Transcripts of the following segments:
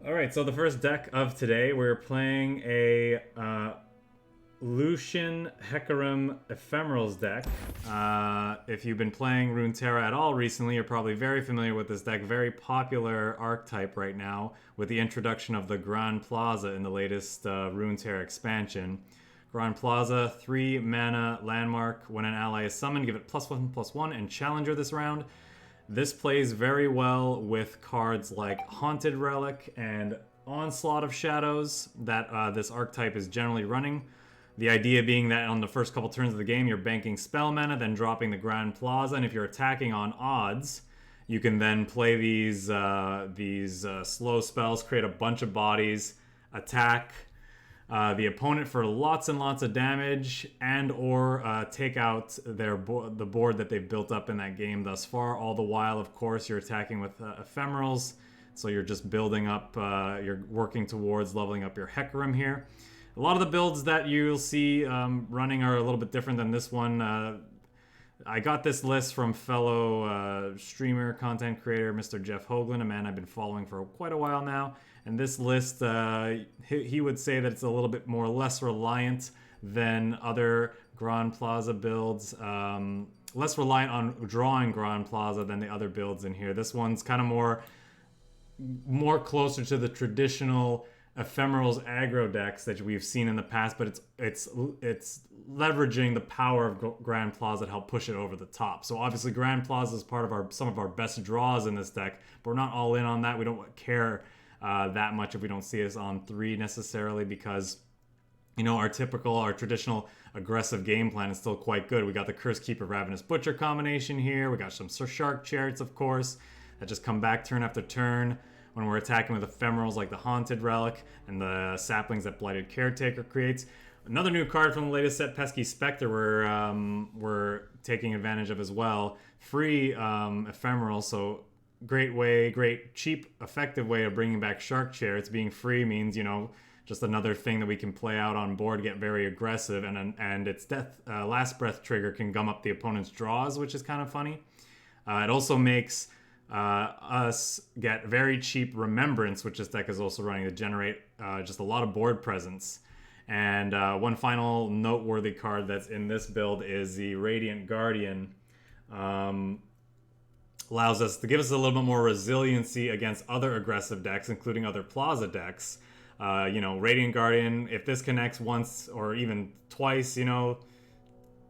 Alright, so the first deck of today, we're playing a Lucian Hecarim Ephemerals deck. If you've been playing Runeterra at all recently, you're probably very familiar with this deck. Very popular archetype right now with the introduction of the Grand Plaza in the latest Runeterra expansion. Grand Plaza, 3 mana landmark. When an ally is summoned, give it +1/+1 and challenger this round. This plays very well with cards like Haunted Relic and Onslaught of Shadows that this archetype is generally running. The idea being that on the first couple turns of the game, you're banking spell mana, then dropping the Grand Plaza, and if you're attacking on odds, you can then play these slow spells, create a bunch of bodies, attack the opponent for lots and lots of damage, and or take out the board that they've built up in that game thus far. All the while, of course, you're attacking with Ephemerals, so you're just building up, you're working towards leveling up your Hecarim here. A lot of the builds that you'll see running are a little bit different than this one. I got this list from fellow streamer, content creator, Mr. Jeff Hoagland, a man I've been following for quite a while now. And this list, he would say that it's a little bit more less reliant than other Grand Plaza builds. Less reliant on drawing Grand Plaza than the other builds in here. This one's kind of more closer to the traditional Ephemerals aggro decks that we've seen in the past, but it's leveraging the power of Grand Plaza to help push it over the top. So obviously Grand Plaza is part of some of our best draws in this deck, but we're not all in on that. We don't care that much if we don't see us on 3 necessarily, because our traditional aggressive game plan is still quite good. We got the Curse Keeper Ravenous Butcher combination here. We got some Shark Chariots, of course, that just come back turn after turn when we're attacking with Ephemerals like the Haunted Relic and the saplings that Blighted Caretaker creates. Another new card from the latest set, Pesky Spectre, we're taking advantage of as well. Free Ephemerals, so great, cheap, effective way of bringing back Shark Chariots. Being free means, just another thing that we can play out on board, get very aggressive, and its Last Breath trigger can gum up the opponent's draws, which is kind of funny. It also makes us get very cheap Remembrance, which this deck is also running to generate just a lot of board presence. And one final noteworthy card that's in this build is the Radiant Guardian. Allows us to give us a little bit more resiliency against other aggressive decks, including other Plaza decks. Radiant Guardian, if this connects once or even twice,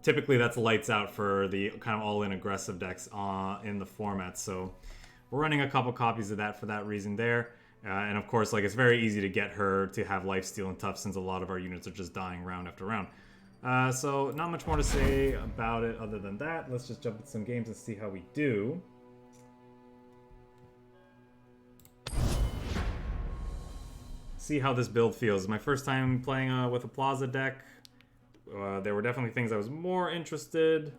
typically that's lights out for the kind of all-in aggressive decks in the format. So we're running a couple copies of that for that reason there. And of course, it's very easy to get her to have lifesteal and tough, since a lot of our units are just dying round after round. So not much more to say about it other than that. Let's just jump into some games and see how we do. See how this build feels. It's my first time playing with a Plaza deck. There were definitely things I was more interested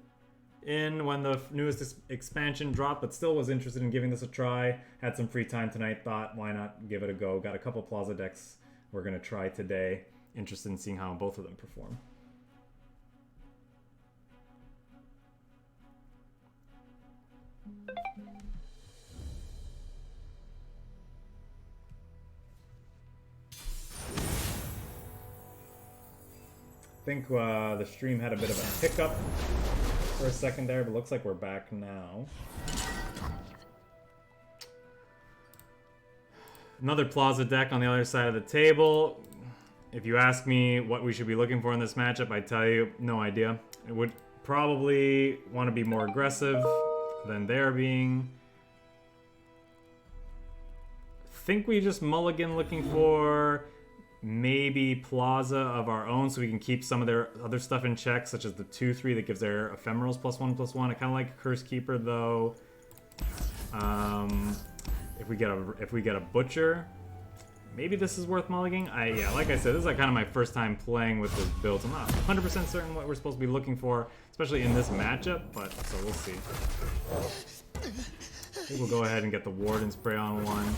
in when the newest expansion dropped, but still was interested in giving this a try. Had some free time tonight, thought why not give it a go. Got a couple Plaza decks we're going to try today. Interested in seeing how both of them perform. I think the stream had a bit of a hiccup for a second there, but looks like we're back now. Another Plaza deck on the other side of the table. If you ask me what we should be looking for in this matchup, I tell you, no idea. It would probably want to be more aggressive than they're being. I think we just mulligan looking for maybe Plaza of our own, so we can keep some of their other stuff in check, such as the 2/3 that gives their Ephemerals +1/+1. I kind of like Curse Keeper though. If we get a Butcher, maybe this is worth mulliganing. Yeah, like I said, this is kind of my first time playing with this build, so I'm not 100% certain what we're supposed to be looking for, especially in this matchup. But so we'll see. I think we'll go ahead and get the Warden Spray on one.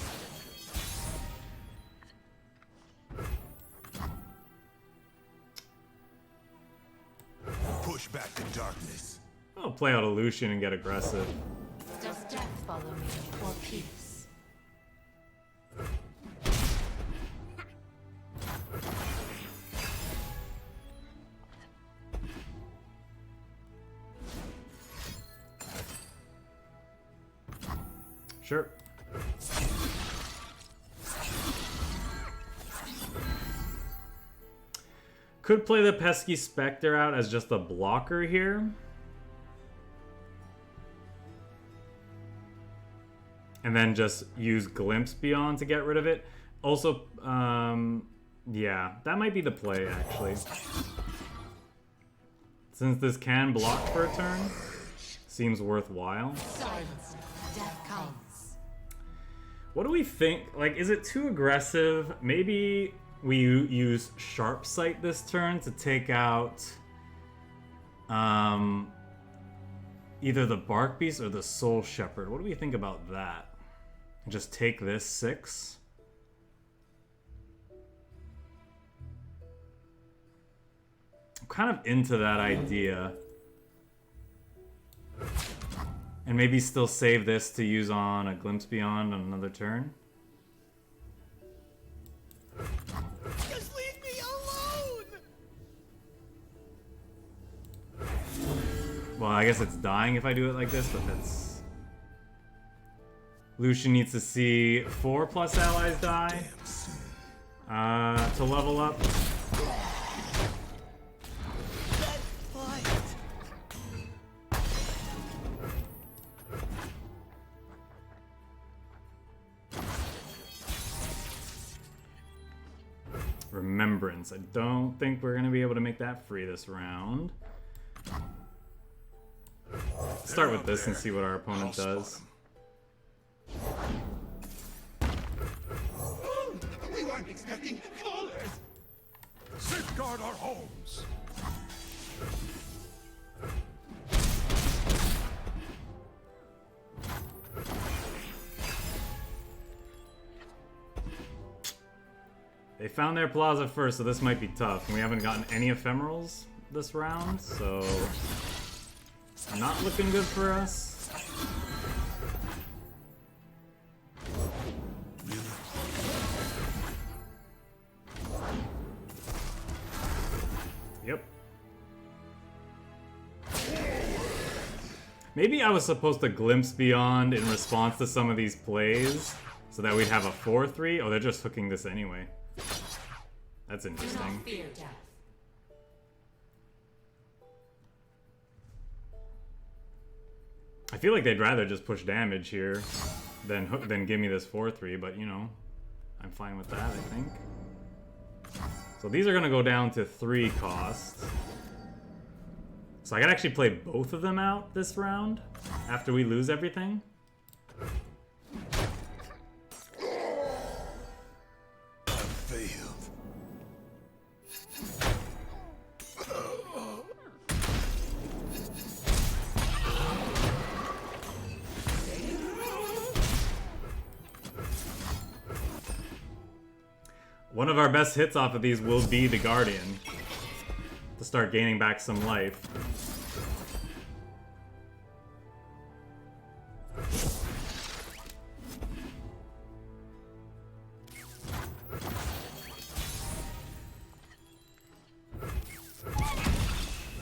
Push back the darkness. I'll play out a Lucian and get aggressive. Does death follow me, or peace? Sure. Could play the Pesky Spectre out as just a blocker here. And then just use Glimpse Beyond to get rid of it. Also, yeah, that might be the play, actually. Since this can block for a turn, seems worthwhile. Silence. Death comes. What do we think? Like, is it too aggressive? Maybe we use Sharp Sight this turn to take out either the Bark Beast or the Soul Shepherd. What do we think about that? Just take this 6. I'm kind of into that idea. And maybe still save this to use on a Glimpse Beyond on another turn. Just leave me alone! Well, I guess it's dying if I do it like this, but that's... Lucian needs to see 4 plus allies die to level up. Remembrance. I don't think we're going to be able to make that free this round. Let's start with this and see what our opponent does. We weren't expecting callers! Safeguard our homes! They found their Plaza first, so this might be tough. And we haven't gotten any Ephemerals this round, so... not looking good for us. Yep. Maybe I was supposed to Glimpse Beyond in response to some of these plays, so that we'd have a 4-3. Oh, they're just hooking this anyway. That's interesting. Fear death. I feel like they'd rather just push damage here than give me this 4-3, but you know, I'm fine with that, I think. So these are going to go down to 3 cost. So I could actually play both of them out this round after we lose everything. I failed. One of our best hits off of these will be the Guardian to start gaining back some life.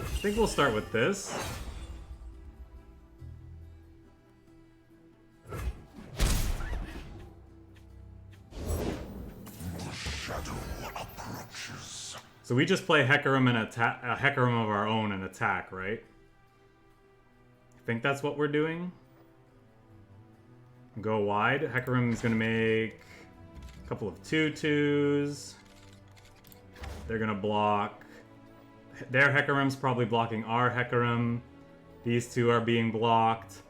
I think we'll start with this. So we just play Hecarim and attack, a Hecarim of our own and attack, right? I think that's what we're doing. Go wide. Hecarim is going to make a couple of 2/2s. They're going to block. Their Hecarim's probably blocking our Hecarim. These two are being blocked.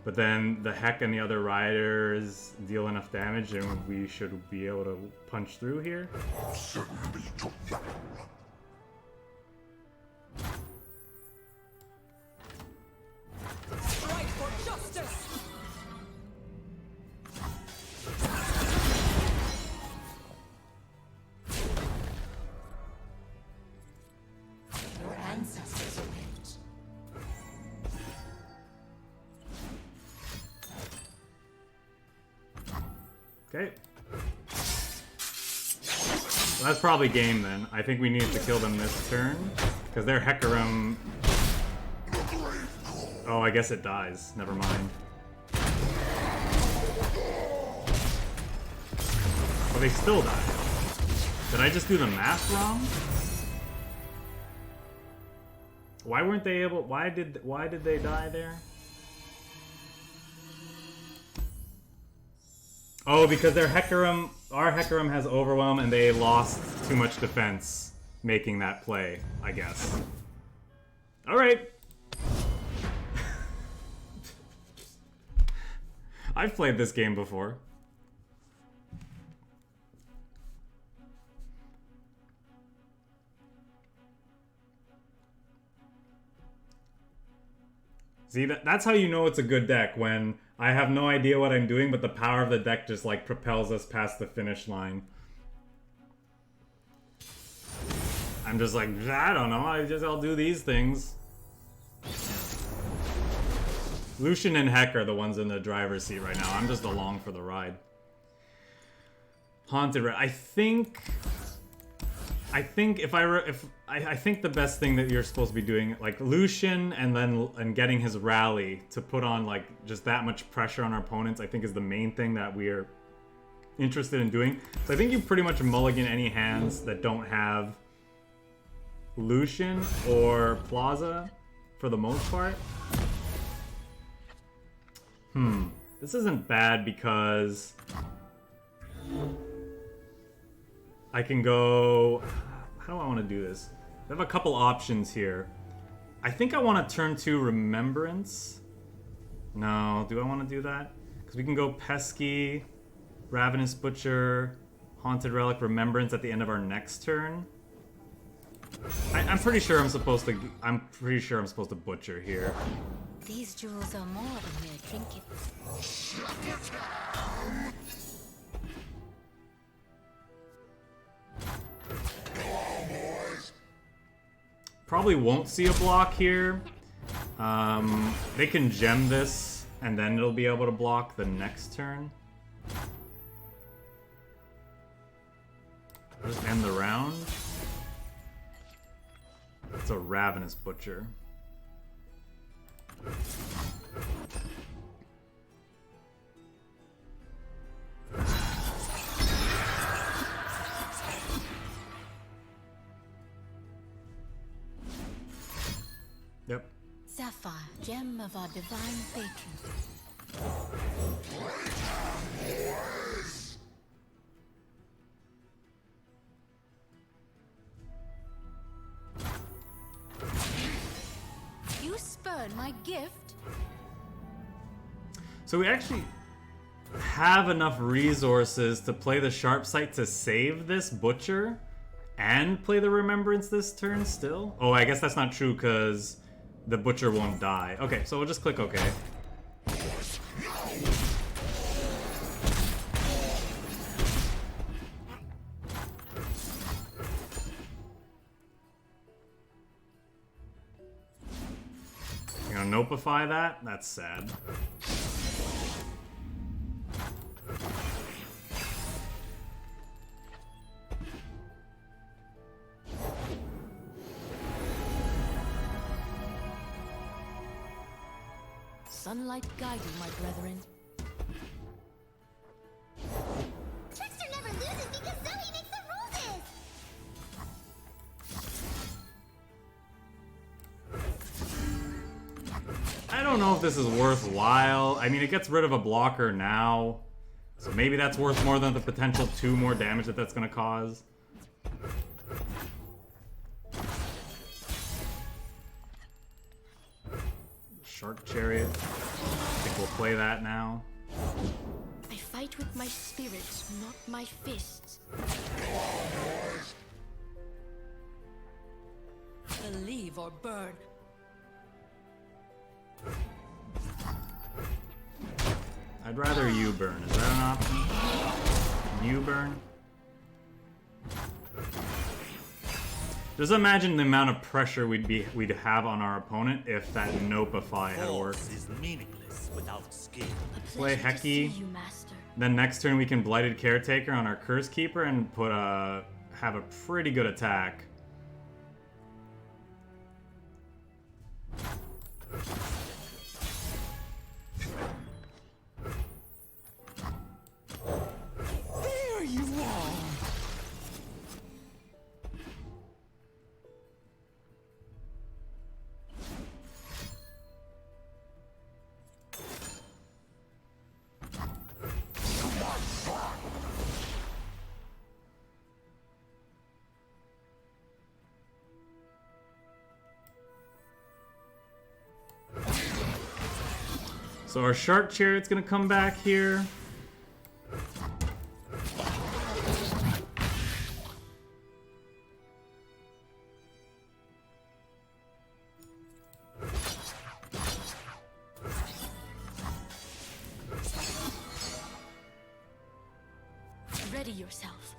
But then the Heck and the other riders deal enough damage and we should be able to punch through here. Strike for justice. Your ancestors await. Okay. Well, that's probably game then. I think we need to kill them this turn. Because their Hecarim... Oh, I guess it dies. Never mind. they still die. Did I just do the math wrong? Why weren't they able? Why did they die there? Oh, because their Hecarim, our Hecarim has Overwhelm, and they lost too much defense making that play, I guess. All right. I've played this game before. See, that's how you know it's a good deck, when I have no idea what I'm doing, but the power of the deck just, like, propels us past the finish line. I'm just like, I don't know, I'll do these things. Lucian and Heck are the ones in the driver's seat right now. I'm just along for the ride. Haunted Red. I think I think the best thing that you're supposed to be doing, like Lucian and getting his rally to put on like just that much pressure on our opponents, I think is the main thing that we're interested in doing. So I think you pretty much mulligan any hands that don't have Lucian or Plaza for the most part. This isn't bad because I can go... How do I want to do this? I have a couple options here. I think I want to turn to Remembrance. No, do I want to do that? Because we can go Pesky, Ravenous Butcher, Haunted Relic, Remembrance at the end of our next turn. I'm pretty sure I'm supposed to Butcher here. These jewels are more than mere trinkets. Probably won't see a block here. They can gem this, and then it'll be able to block the next turn. Just end the round. It's a Ravenous Butcher. Yep. Sapphire, gem of our divine patron. You spurn my gift? So we actually have enough resources to play the Sharp Sight to save this Butcher and play the Remembrance this turn still? Oh, I guess that's not true because the Butcher won't die. Okay, so we'll just click OK. You gonna Nopify that? That's sad. Sunlight guide you, my brethren. Trickster never loses because Zoe makes the rules! I don't know if this is worthwhile. I mean, it gets rid of a blocker now, so maybe that's worth more than the potential 2 more damage that that's going to cause. Shark Chariot. I think we'll play that now. I fight with my spirit, not my fists. Believe or burn. I'd rather you burn. Is that an option? You burn? Just imagine the amount of pressure we'd have on our opponent if that Nopify had worked. Force is meaningless without skill. Play Pleasure to see Heki. you, master. Then next turn we can Blighted Caretaker on our Curse Keeper and put have a pretty good attack. There you are! So our Shark Chariot's gonna come back here. Ready yourself.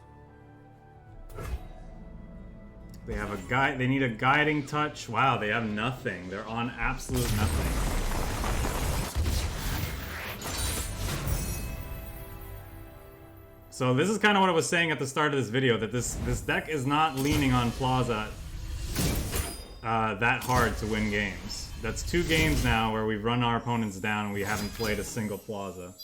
They have a guide. They need a guiding touch. Wow, they have nothing. They're on absolute nothing. So this is kind of what I was saying at the start of this video, that this deck is not leaning on Plaza that hard to win games. That's 2 games now where we've run our opponents down and we haven't played a single Plaza.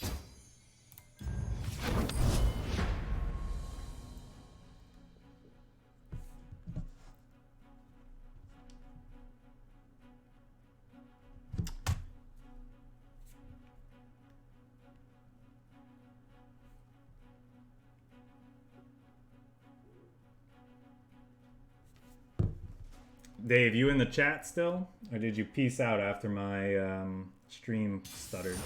Dave, you in the chat still? Or did you peace out after my stream stuttered?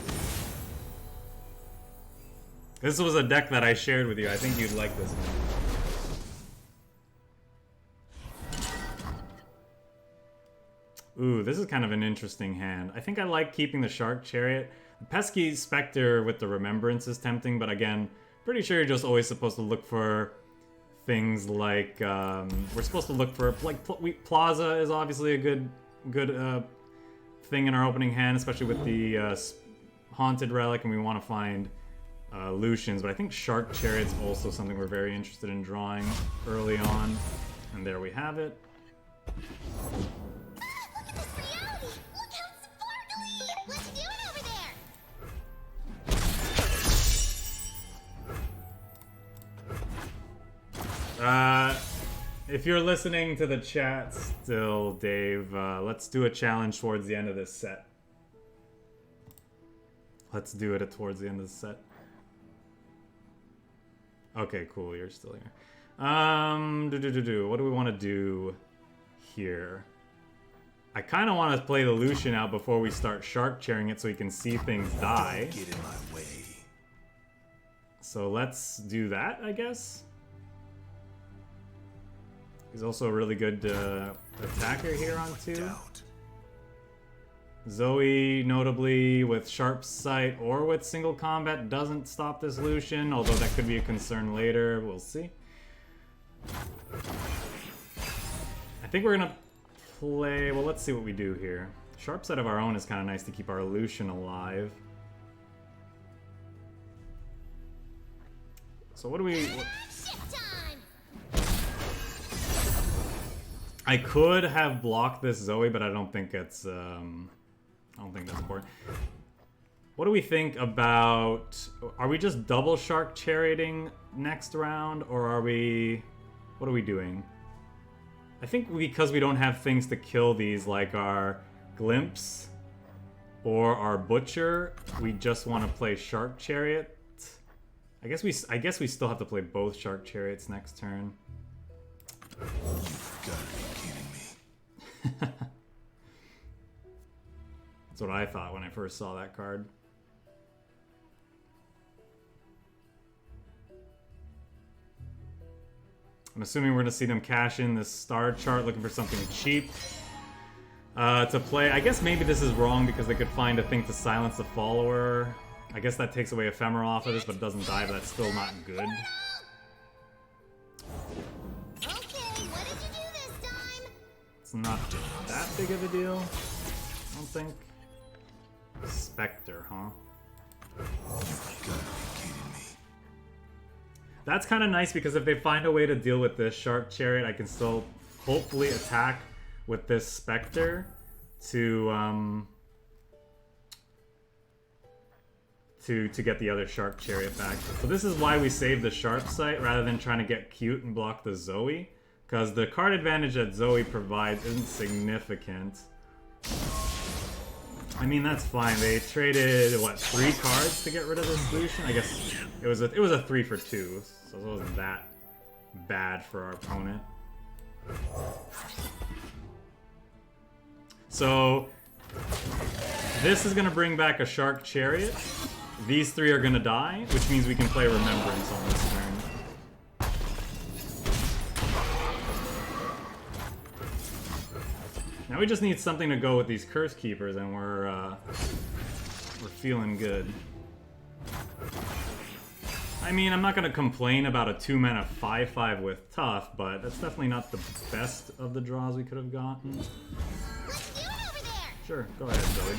This was a deck that I shared with you. I think you'd like this one. Ooh, this is kind of an interesting hand. I think I like keeping the Shark Chariot. The Pesky Spectre with the Remembrance is tempting, but again, pretty sure you're just always supposed to look for things like we're supposed to look for like Plaza is obviously a good thing in our opening hand, especially with the Haunted Relic, and we want to find Lucians. But I think Shark Chariot's also something we're very interested in drawing early on, and there we have it. Look at this reality! Look how sparkly! What you doing over there? If you're listening to the chat still, Dave, let's do a challenge towards the end of this set. Let's do it towards the end of the set. Okay, cool, you're still here. What do we want to do here? I kind of want to play the Lucian out before we start Shark Chairing it so we can see things die. Get in my way. So let's do that, I guess. He's also a really good attacker here on 2. Zoe, notably with Sharp Sight or with single combat, doesn't stop this Lucian, although that could be a concern later. We'll see. I think we're gonna play... Well, let's see what we do here. Sharp Sight of our own is kind of nice to keep our Lucian alive. So what do we... I could have blocked this Zoe, but I don't think it's I don't think that's important. What do we think about... Are we just double Shark Charioting next round, or are we... What are we doing? I think because we don't have things to kill these, like our Glimpse or our Butcher, we just want to play Shark Chariot. I guess we still have to play both Shark Chariots next turn. You've got to be kidding me. That's what I thought when I first saw that card. I'm assuming we're going to see them cash in this star chart looking for something cheap to play. I guess maybe this is wrong because they could find a thing to silence the follower. I guess that takes away Ephemeral off of this, but it doesn't die, but that's still not good. Okay, what did you do this time? It's not that big of a deal, I don't think. Spectre, huh? You've got to be kidding me. That's kind of nice because if they find a way to deal with this Shark Chariot, I can still hopefully attack with this Spectre to get the other Shark Chariot back. So this is why we save the Sharp Sight rather than trying to get cute and block the Zoe, because the card advantage that Zoe provides isn't significant. I mean, that's fine. They traded, what, 3 cards to get rid of this Lucian? I guess it was a 3 for 2, so it wasn't that bad for our opponent. So This is going to bring back a Shark Chariot. These three are going to die, which means we can play Remembrance on this turn. Now we just need something to go with these Curse Keepers, and we're feeling good. I mean, I'm not going to complain about a 2-mana 5/5 with Tough, but that's definitely not the best of the draws we could have gotten. Let's do it over there! Sure, go ahead, Zoe.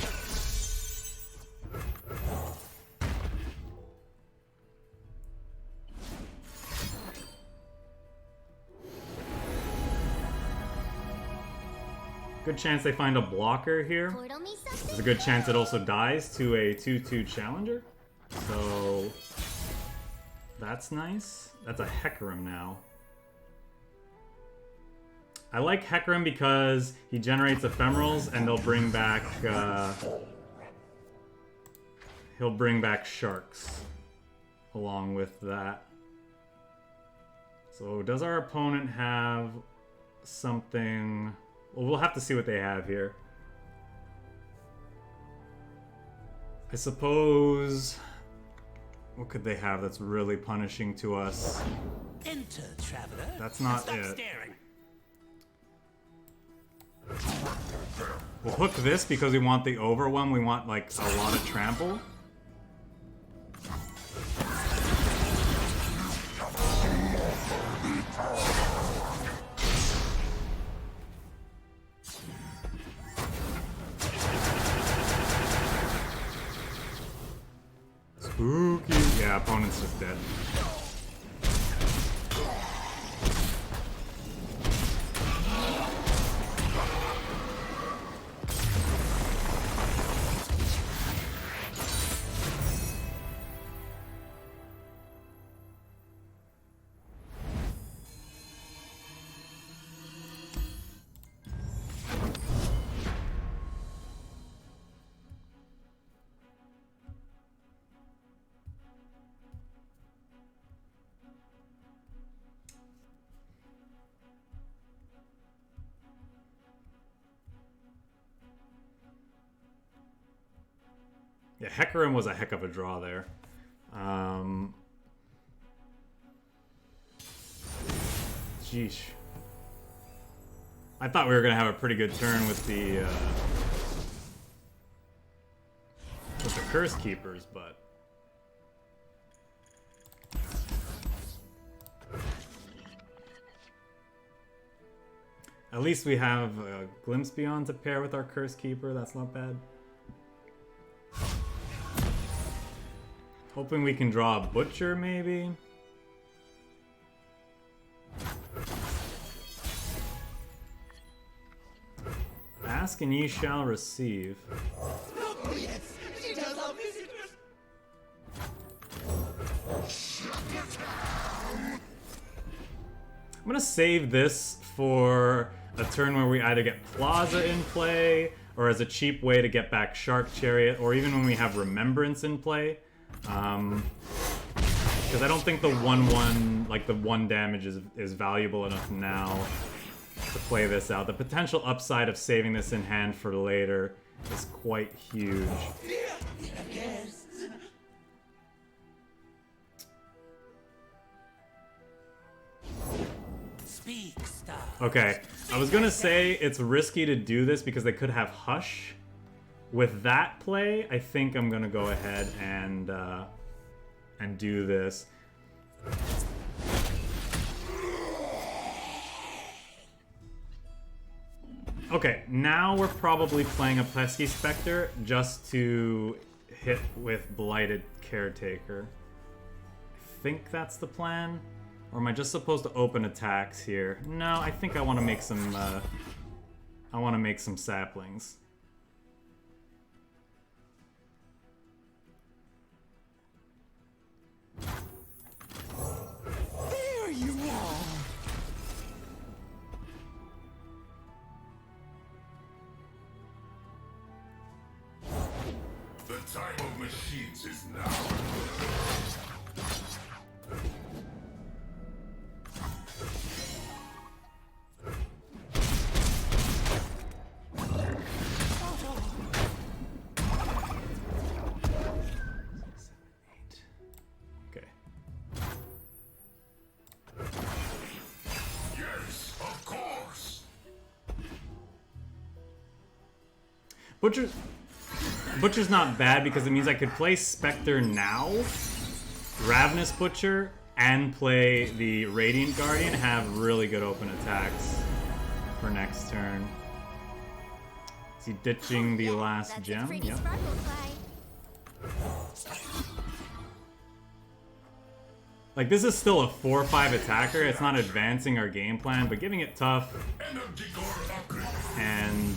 Good chance they find a blocker here. Portal me something? There's a good chance it also dies to a 2/2 challenger. So that's nice. That's a Hecarim now. I like Hecarim because he generates Ephemerals and they'll bring back he'll bring back Sharks along with that. So does our opponent have something? Well, we'll have to see what they have here. I suppose... What could they have that's really punishing to us? Enter, traveler. That's not Stop it. staring. We'll hook this because we want the overwhelm. We want, like, a lot of trample. Spooky. Yeah, opponent's just dead. Yeah, Hecarim was a heck of a draw there. Sheesh. I thought we were going to have a pretty good turn with the Curse Keepers, but... At least we have a Glimpse Beyond to pair with our Curse Keeper. That's not bad. Hoping we can draw a Butcher, maybe? Ask and ye shall receive. I'm gonna save this for a turn where we either get Plaza in play, or as a cheap way to get back Shark Chariot, or even when we have Remembrance in play. Because I don't think the 1/1, like the 1 damage is valuable enough now to play this out. The potential upside of saving this in hand for later is quite huge. Speak, star. Okay, I was gonna say it's risky to do this because they could have Hush. With that play, I think I'm gonna go ahead and do this. Okay, now we're probably playing a Pesky Spectre just to hit with Blighted Caretaker. I think that's the plan. Or am I just supposed to open attacks here? No, I think I want to make some. I want to make some saplings. There you are! The time of machines is now. Butcher's not bad because it means I could play Spectre now, Ravenous Butcher, and play the Radiant Guardian, have really good open attacks for next turn. Is he ditching the last That's gem? a pretty Yep. sparkle fly. Like, this is still a 4-5 attacker. It's not advancing our game plan, but giving it tough Energy core upgrade. and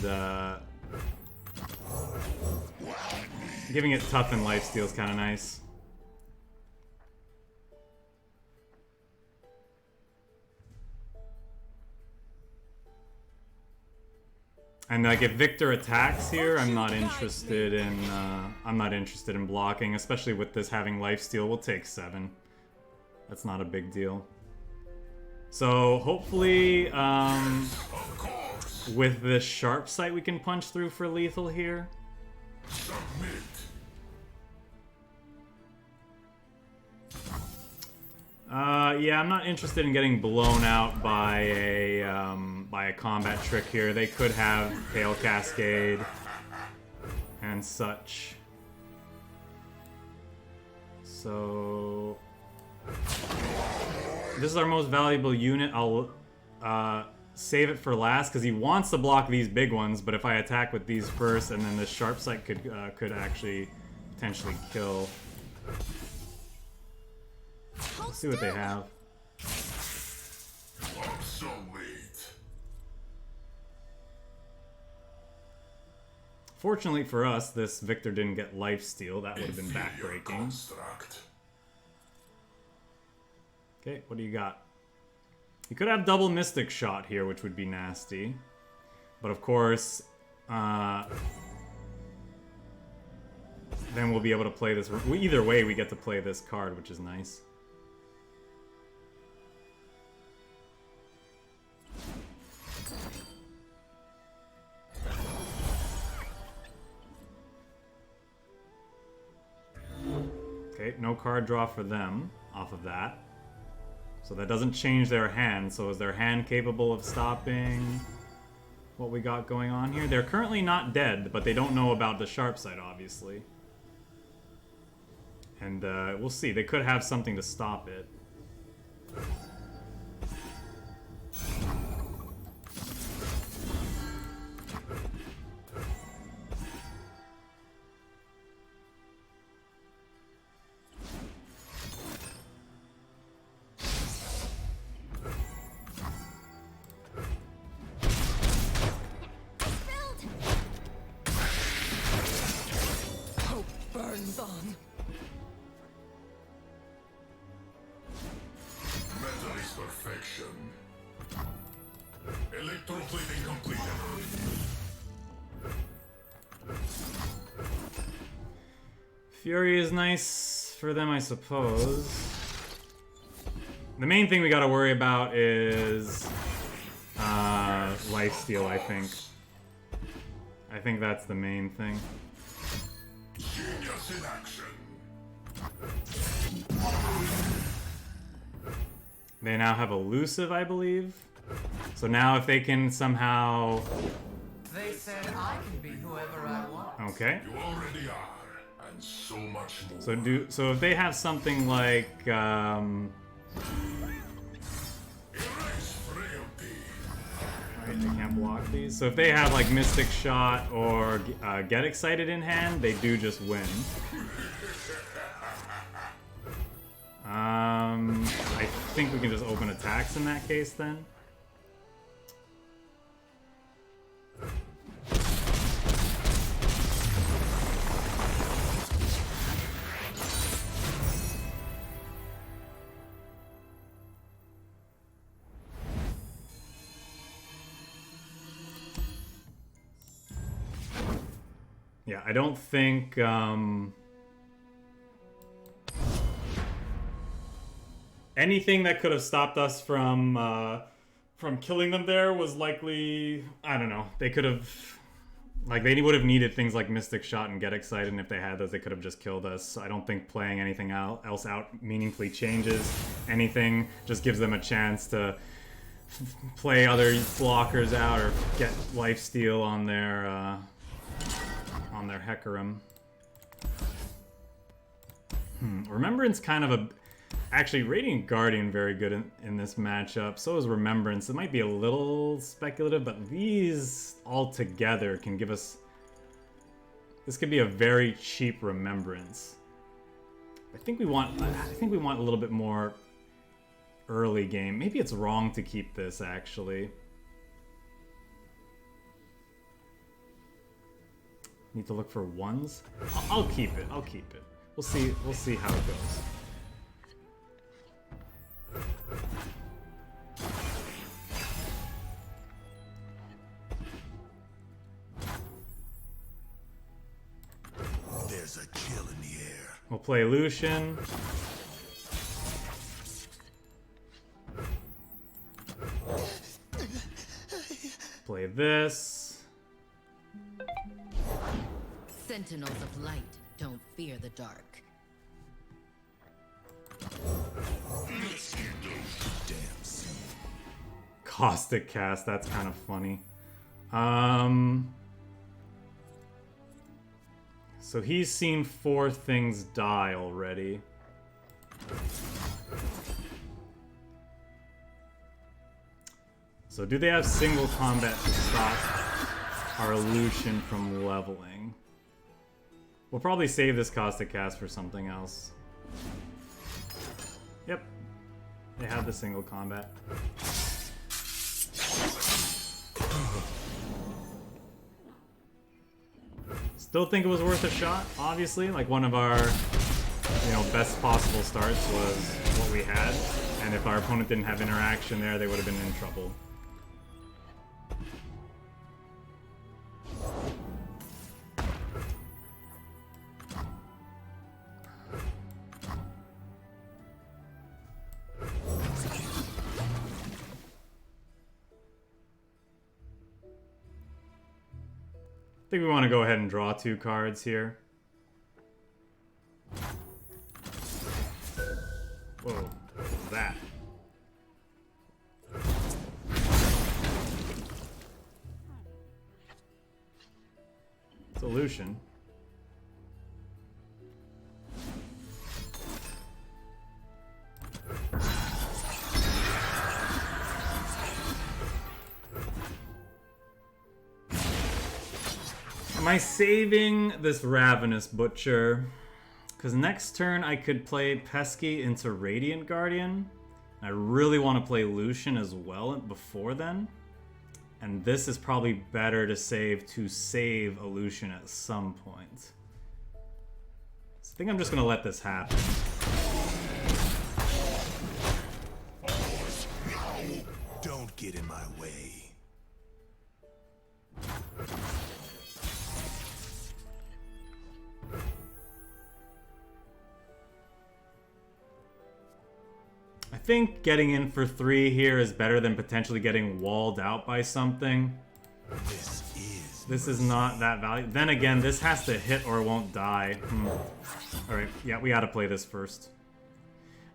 giving it tough and lifesteal is kind of nice. And like, if Victor attacks here, I'm not interested in blocking, especially with this having lifesteal. We'll take 7. That's not a big deal. So hopefully, with this sharp sight, we can punch through for lethal here. Submit. Yeah, I'm not interested in getting blown out by a combat trick here. They could have Pale Cascade and such. So this is our most valuable unit. I'll save it for last because he wants to block these big ones. But if I attack with these first, and then the sharp sight could actually potentially kill. Let's see what they have. Obsolete. Fortunately for us, this Victor didn't get lifesteal. That would have been Inferior backbreaking. construct. Okay, what do you got? You could have double Mystic Shot here, which would be nasty. But of course, then we'll be able to play this. Either way, we get to play this card, which is nice. Okay, no card draw for them off of that. So that doesn't change their hand. So is their hand capable of stopping what we got going on here? They're currently not dead, but they don't know about the sharp sight, obviously. And we'll see. They could have something to stop it. Hope burns on. Metal is perfection. Electroplating completed. Fury is nice for them, I suppose. The main thing we gotta worry about is lifesteal, I think. I think that's the main thing. Genius in action. They now have elusive, I believe. So now if they can somehow... They said I can be whoever I want. Okay. You already are, and so much more. So if they have something like Erase frailty. right, they can't block these. So if they have like Mystic Shot or Get Excited in hand, they do just win. I think we can just open attacks in that case then. Yeah, I don't think anything that could have stopped us from killing them there was likely, I don't know, they could have, like, they would have needed things like Mystic Shot and Get Excited, and if they had those, they could have just killed us. So I don't think playing anything else out meaningfully changes anything, just gives them a chance to play other blockers out or get lifesteal on on their Hecarim. Remembrance kind of a... Actually, Radiant Guardian very good in this matchup. So is Remembrance. It might be a little speculative, but these all together can give us... This could be a very cheap Remembrance. I think we want a little bit more early game. Maybe it's wrong to keep this, actually. Need to look for ones? I'll keep it. I'll keep it. We'll see how it goes. There's a chill in the air. We'll play Lucian. Play this. Sentinels of light don't fear the dark. Caustic Cast, that's kind of funny. So he's seen 4 things die already. So do they have single combat to stop our Lucian from leveling? We'll probably save this Caustic Cast for something else. Yep. They have the single combat. Still think it was worth a shot, obviously. Like, one of our, best possible starts was what we had. And if our opponent didn't have interaction there, they would have been in trouble. I think we want to go ahead and draw 2 cards here. Whoa, what was that? Solution. Am I saving this Ravenous Butcher? Because next turn I could play Pesky into Radiant Guardian. I really want to play Lucian as well before then. And this is probably better to save a Lucian at some point. So I think I'm just going to let this happen. Don't get in my way. I think getting in for 3 here is better than potentially getting walled out by something. This is not that valuable. Then again, this has to hit or it won't die. Alright, yeah, we gotta play this first.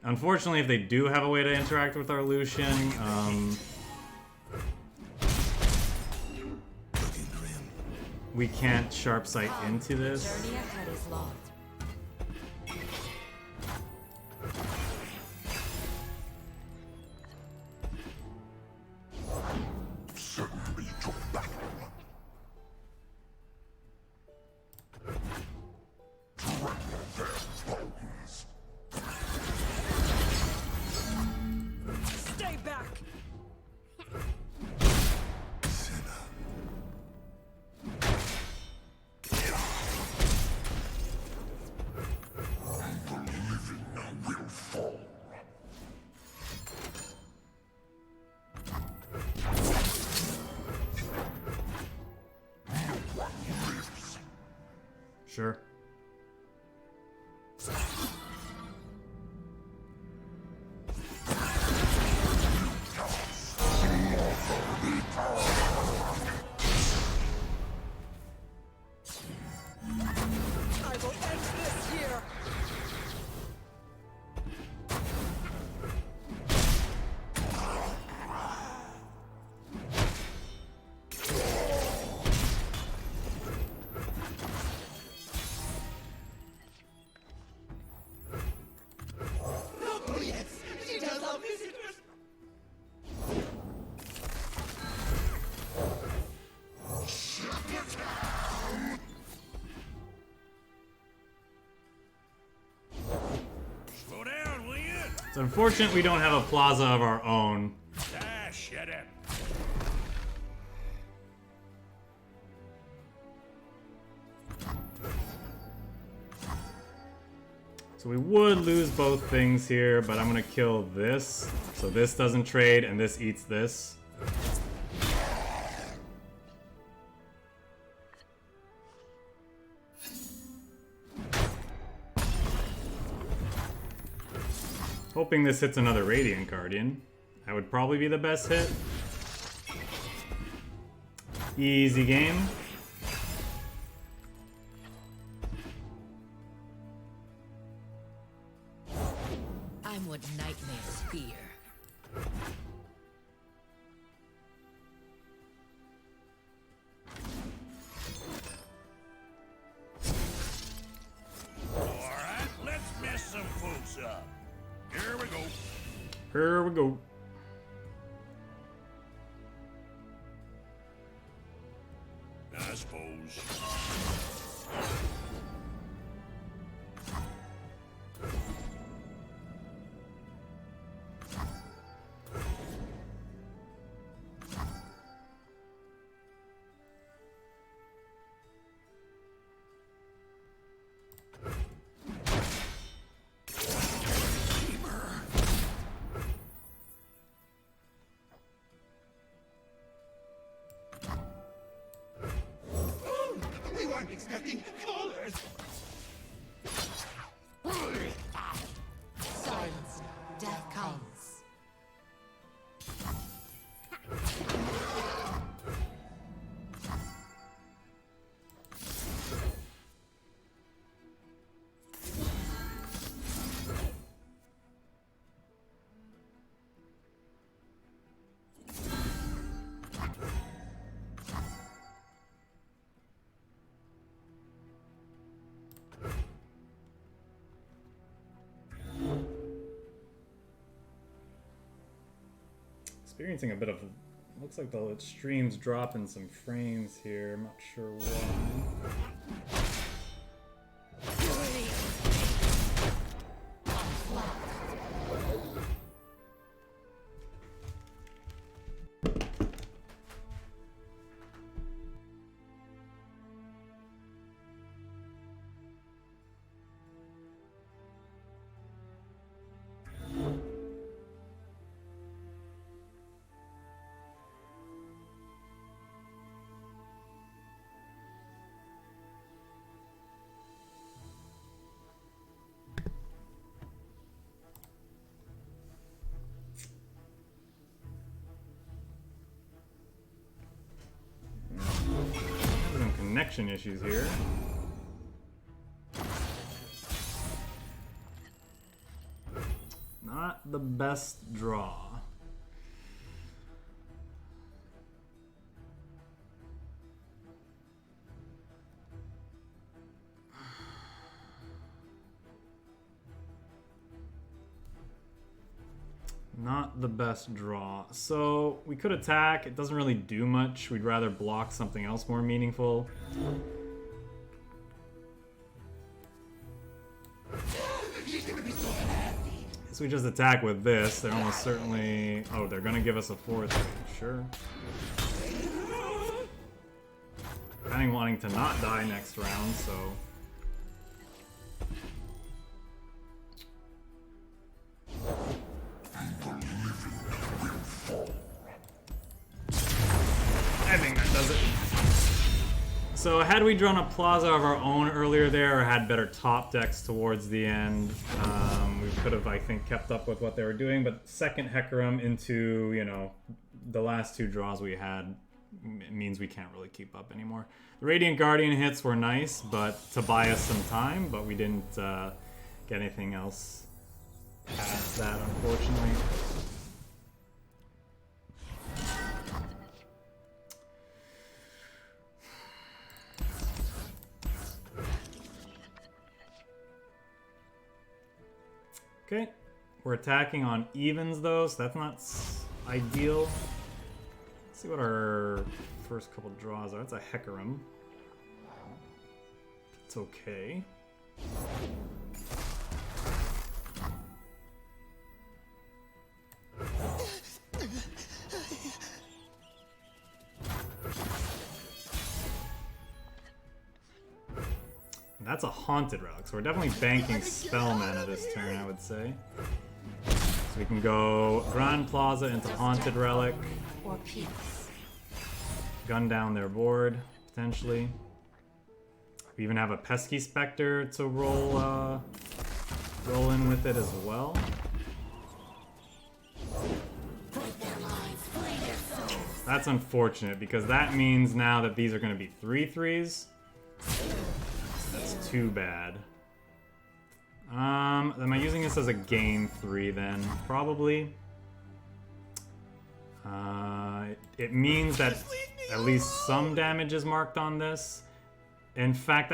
Unfortunately, if they do have a way to interact with our Lucian, we can't sharp sight into this. Journey ahead is locked. Stay back! Sure. I will end this here! Slow down, will you? It's unfortunate we don't have a plaza of our own. Ah, shut up. So we would lose both things here, but I'm gonna kill this. So this doesn't trade, and this eats this. Hoping this hits another Radiant Guardian. That would probably be the best hit. Easy game. I'm what nightmares fear. Alright, let's mess some folks up. Here we go. Here we go. I suppose. We weren't expecting callers. Silence. Death comes. Experiencing a bit of, looks like the stream's dropping some frames here. I'm not sure why. Some connection issues here. Not the best draw. Not the best draw. So we could attack. It doesn't really do much. We'd rather block something else more meaningful. So we just attack with this. They're almost certainly... Oh, they're gonna give us a fourth. Sure. Kind of wanting to not die next round, so... I think that does it. So had we drawn a Plaza of our own earlier there, or had better top decks towards the end, we could have, I think, kept up with what they were doing. But second Hecarim into, you know, the last two draws we had means we can't really keep up anymore. The Radiant Guardian hits were nice, but to buy us some time, but we didn't get anything else past that, unfortunately. Okay, We're attacking on evens though, so that's not ideal. Let's see what our first couple draws are. That's a Hecarim. It's okay. And that's a Haunted Relic, so we're definitely banking spell mana this turn, I would say. So we can go Grand Plaza into Haunted Relic. Or peace. Gun down their board, potentially. We even have a Pesky Spectre to roll in with it as well. That's unfortunate, because that means now that these are going to be 3/3s. That's too bad. Am I using this as a gain 3 then? Probably. It means that at least some damage is marked on this. In fact,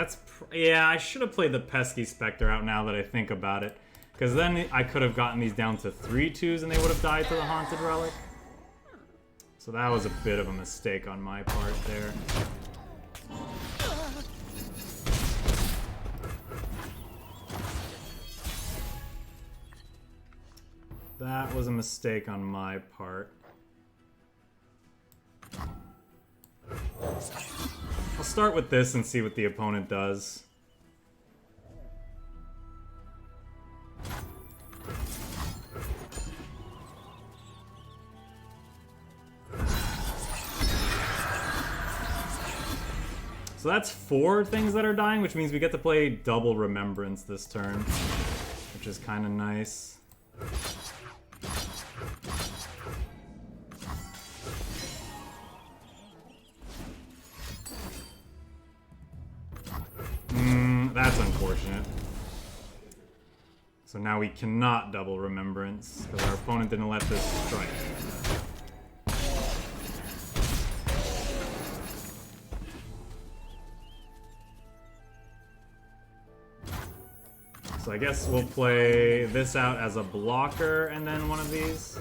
yeah, I should have played the Pesky Spectre out now that I think about it. Because then I could have gotten these down to 3/2s and they would have died to the Haunted Relic. So that was a bit of a mistake on my part there. That was a mistake on my part. I'll start with this and see what the opponent does. So that's 4 things that are dying, which means we get to play double Remembrance this turn, which is kind of nice. That's unfortunate. So now we cannot double Remembrance, because our opponent didn't let this strike. So I guess we'll play this out as a blocker and then one of these.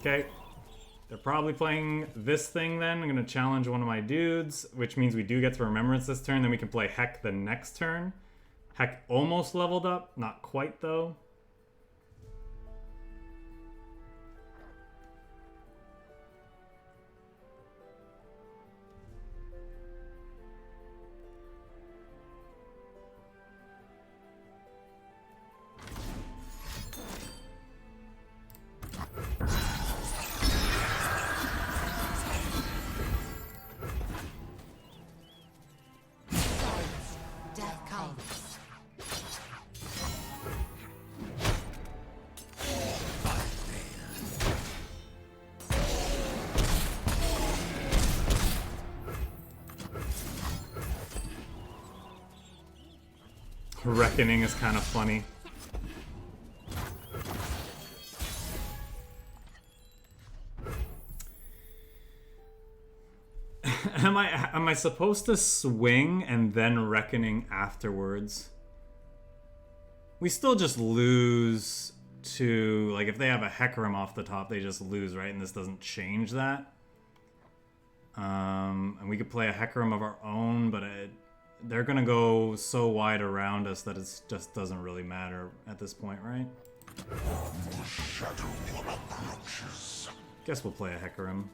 Okay. They're probably playing this thing then. I'm going to challenge one of my dudes, which means we do get to Remembrance this turn. Then we can play Heck the next turn. Heck almost leveled up. Not quite, though. Reckoning is kind of funny. Am I supposed to swing and then Reckoning afterwards? We still just lose to, like, if they have a Hecarim off the top, they just lose, right? And this doesn't change that. And we could play a Hecarim of our own, but they're gonna go so wide around us that it just doesn't really matter at this point, right? Guess we'll play a Hecarim.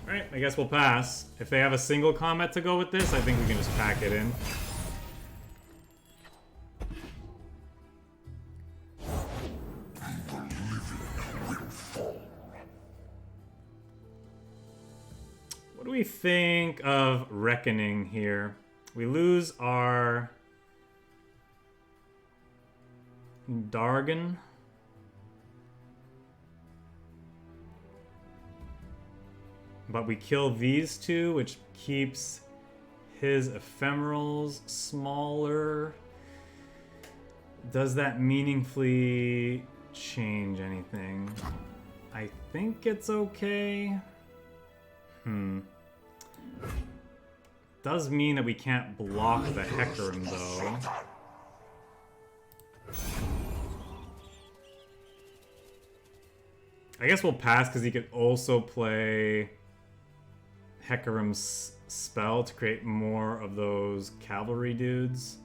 Alright, I guess we'll pass. If they have a single combat to go with this, I think we can just pack it in. think of Reckoning here? We lose our Dargon. But we kill these two, which keeps his Ephemerals smaller. Does that meaningfully change anything? I think it's okay. Does mean that we can't block the Hecarim though. I guess we'll pass because he could also play Hecarim's spell to create more of those cavalry dudes.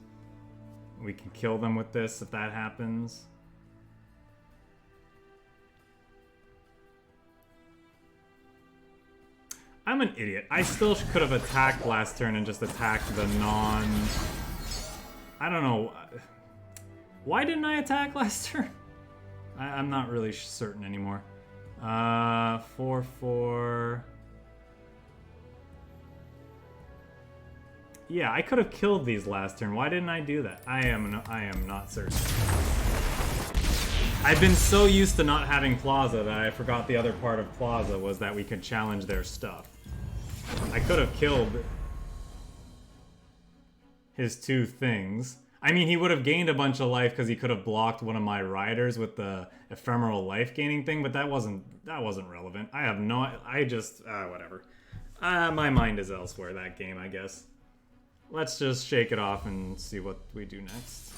We can kill them with this if that happens. I'm an idiot. I still could have attacked last turn and just attacked the non... I don't know. Why didn't I attack last turn? I'm not really certain anymore. 4/4. Yeah, I could have killed these last turn. Why didn't I do that? I am not certain. I've been so used to not having Plaza that I forgot the other part of Plaza was that we could challenge their stuff. I could have killed his two things. I mean, he would have gained a bunch of life because he could have blocked one of my riders with the ephemeral life gaining thing, but that wasn't relevant. I have no... I just... whatever. My mind is elsewhere that game, I guess. Let's just shake it off and see what we do next.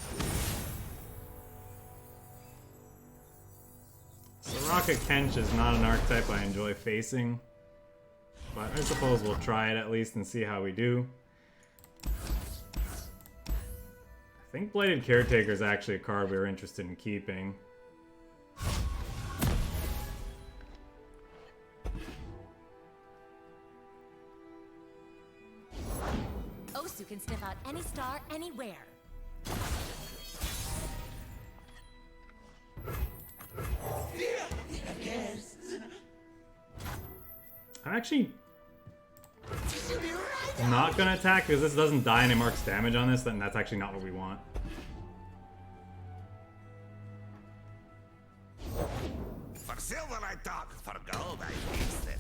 Soraka Kench is not an archetype I enjoy facing, but I suppose we'll try it at least and see how we do. I think Blighted Caretaker is actually a card we were interested in keeping. Osu can sniff out any star anywhere. I'm actually not gonna attack because this doesn't die and it marks damage on this, then that's actually not what we want. For silver I talk, for gold I feast it.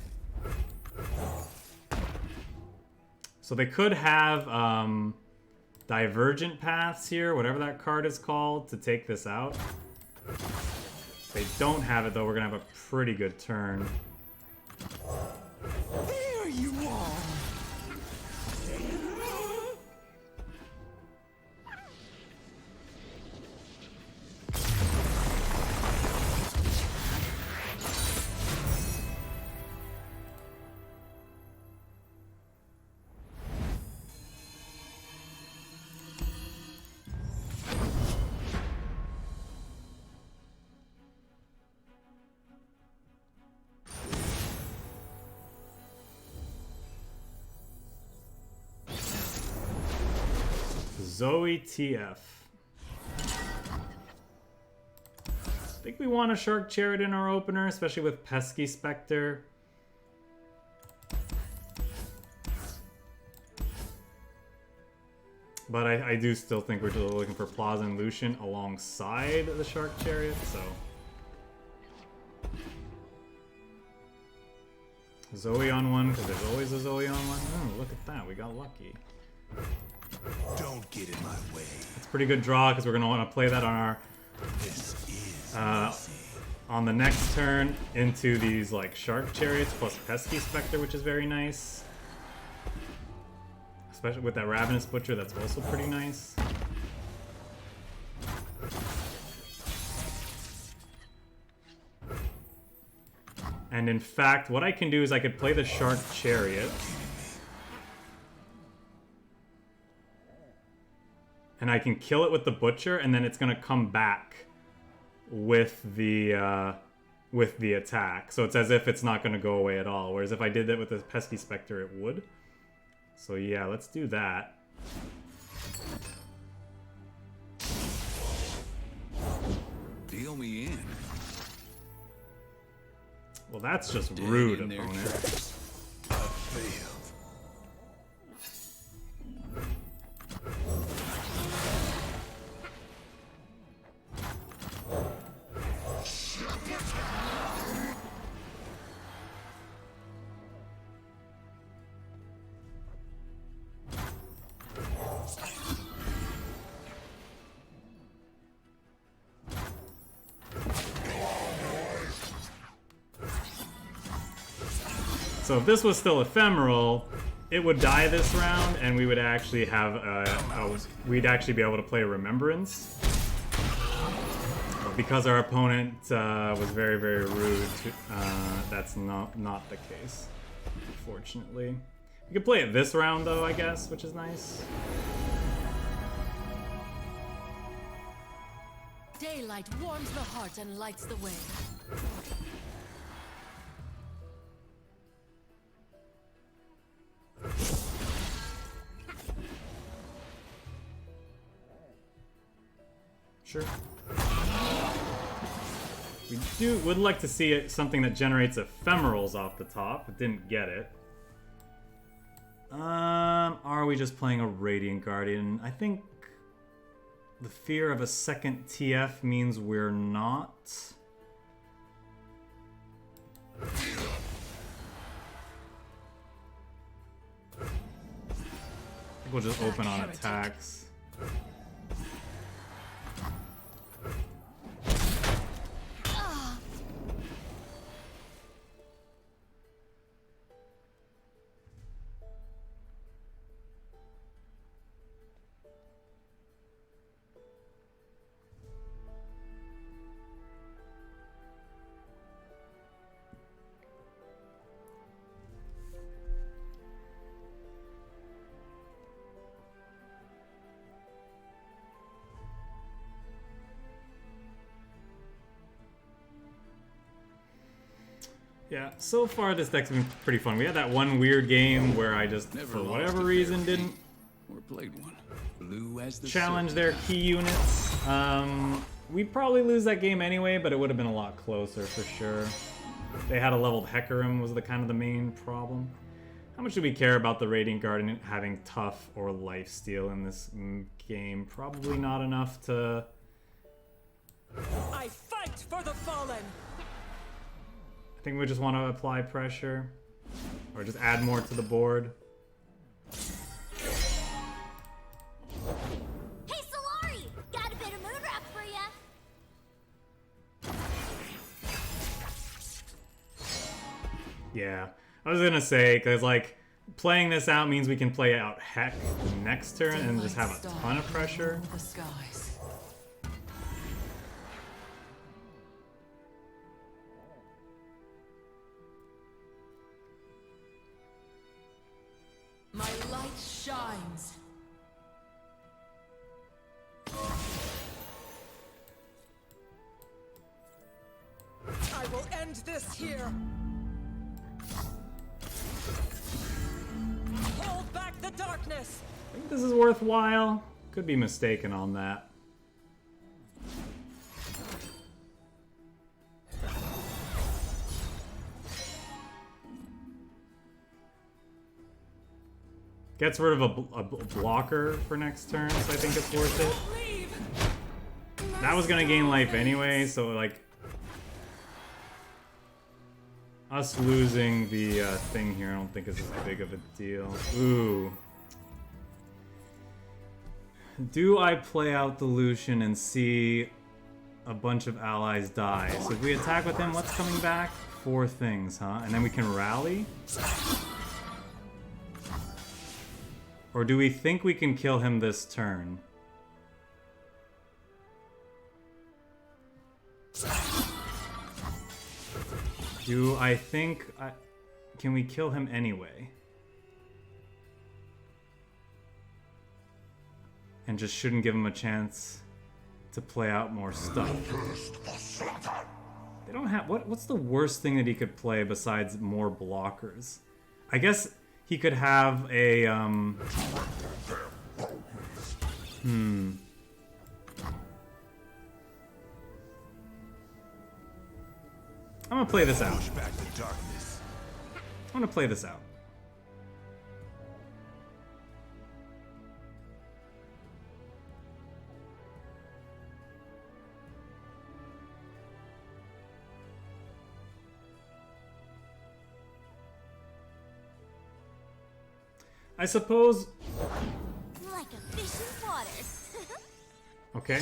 So they could have divergent paths here, whatever that card is called, to take this out. If they don't have it though, we're gonna have a pretty good turn. There you are. Zoe TF. I think we want a Shark Chariot in our opener, especially with Pesky Spectre. But I do still think we're just looking for Plaza and Lucian alongside the Shark Chariot, so... Zoe on one, because there's always a Zoe on one. Oh, look at that, we got lucky. Don't get in my way. It's a pretty good draw because we're going to want to play that on our This is on the next turn into these like Shark Chariots plus Pesky Spectre, which is very nice. Especially with that Ravenous Butcher, that's also pretty nice. And in fact, what I can do is I could play the Shark Chariot. And I can kill it with the Butcher, and then it's gonna come back with the attack. So it's as if it's not gonna go away at all. Whereas if I did that with the Pesky Spectre, it would. So yeah, let's do that. deal me in. Well, that's just rude, In their opponent. tracks. I failed. So if this was still ephemeral, it would die this round, and we would actually have we'd actually be able to play Remembrance. But because our opponent was very, very rude, that's not the case, unfortunately. We could play it this round, though, I guess, which is nice. Daylight warms the heart and lights the way. Sure. We would like to see it, something that generates ephemerals off the top. Didn't get it. Are we just playing a Radiant Guardian? I think the fear of a second TF means we're not. I think we'll just open on attacks. Yeah, so far this deck's been pretty fun. We had that one weird game where I just, for whatever reason, didn't or played one. Blue as the challenge their key units. We'd probably lose that game anyway, but it would have been a lot closer for sure. They had a leveled Hecarim was the kind of the main problem. How much do we care about the Radiant Guardian having tough or lifesteal in this game? Probably not enough to... I fight for the fallen. I think we just want to apply pressure, or just add more to the board. Hey, Solari! Got a bit of moon rock for ya. Yeah, I was gonna say, because like, playing this out means we can play out Heck next turn and just have a ton of pressure. The skies. My light shines. I will end this here. Hold back the darkness. I think this is worthwhile. Could be mistaken on that. Gets rid of a blocker for next turn, so I think it's worth it. That was gonna gain life anyway, so like... us losing the thing here I don't think is as big of a deal. Ooh. Do I play out the Lucian and see a bunch of allies die? So if we attack with him, what's coming back? 4 things, huh? And then we can rally? Or do we think we can kill him this turn? Do I think can we kill him anyway? And just shouldn't give him a chance to play out more stuff. They don't have what's the worst thing that he could play besides more blockers? I guess he could have a I'm gonna play this out. Back the darkness. I'm gonna play this out. I suppose... Like a fish in water. Okay.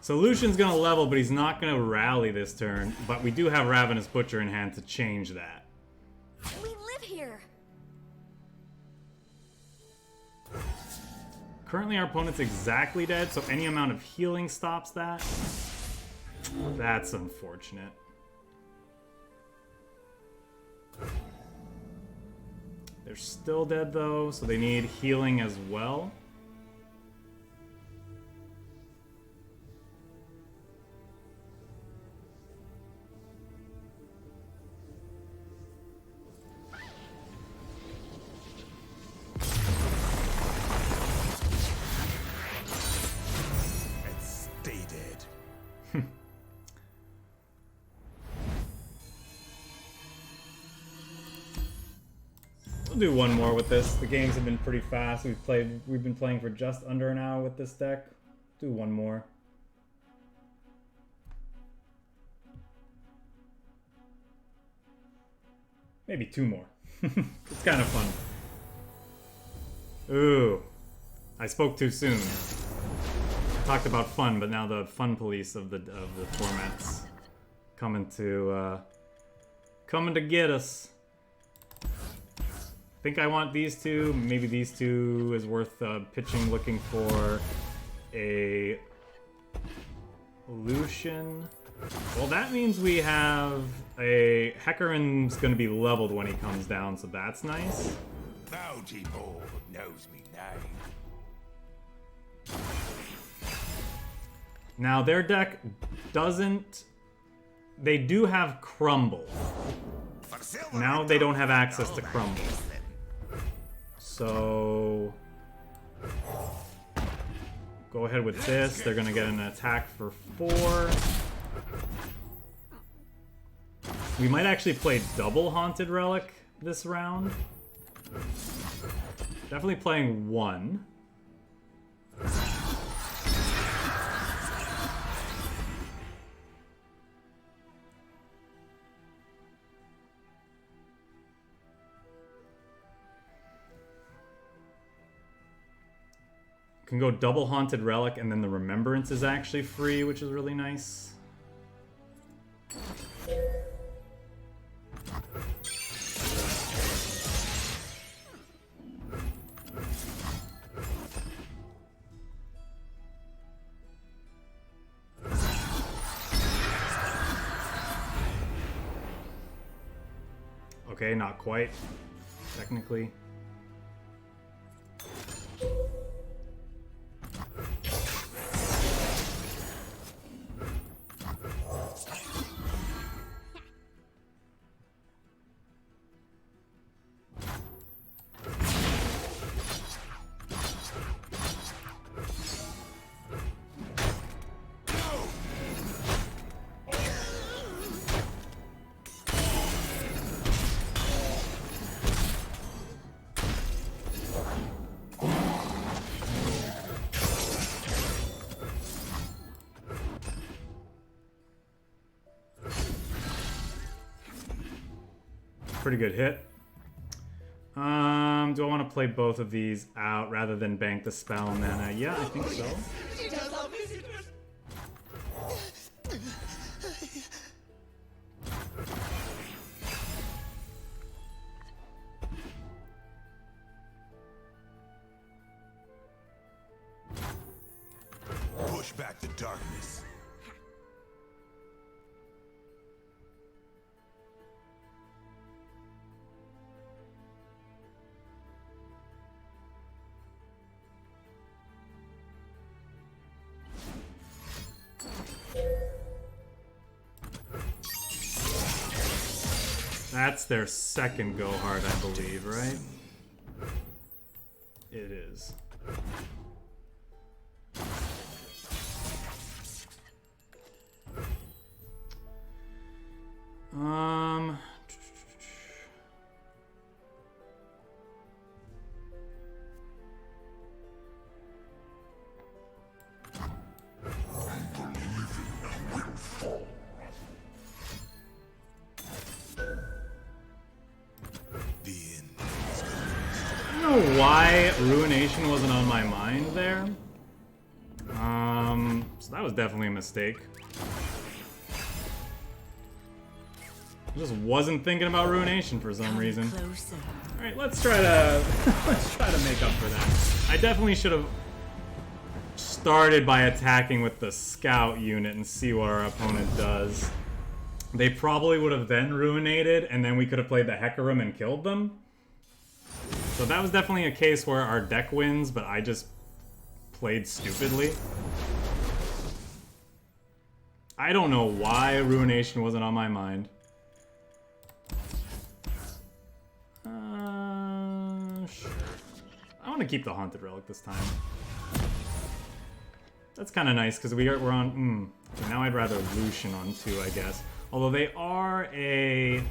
So Lucian's gonna level, but he's not gonna rally this turn. But we do have Ravenous Butcher in hand to change that. We live here. Currently our opponent's exactly dead, so any amount of healing stops that. That's unfortunate. They're still dead though, so they need healing as well. Stay dead. We'll do one more with this. The games have been pretty fast. We've been playing for just under an hour with this deck. Do one more. Maybe two more. It's kind of fun. Ooh. I spoke too soon. I talked about fun, but now the fun police of the formats coming to get us. I think I want these two. Maybe these two is worth pitching, looking for a Lucian. Well, that means we have a Hecarim's going to be leveled when he comes down, so that's nice. Bounty Board knows me name. Now, their deck doesn't... They do have Crumble. Now they don't have access to Crumble. So... Go ahead with this. They're going to get an attack for 4. We might actually play double Haunted Relic this round. Definitely playing 1. Can go double Haunted Relic, and then the Remembrance is actually free, which is really nice. Okay, not quite, technically. Pretty good hit. Do I want to play both of these out rather than bank the spell mana? Yeah, I think so. Push back the darkness. That's their second go hard, I believe, right? It is. Why Ruination wasn't on my mind there. So that was definitely a mistake. I just wasn't thinking about Ruination for some reason. Alright, let's try to let's try to make up for that. I definitely should have started by attacking with the scout unit and see what our opponent does. They probably would have then ruinated, and then we could have played the Hecarim and killed them. So that was definitely a case where our deck wins, but I just played stupidly. I don't know why Ruination wasn't on my mind. Sure. I want to keep the Haunted Relic this time. That's kind of nice, because we're on... So now I'd rather Lucian on 2, I guess. Although they are a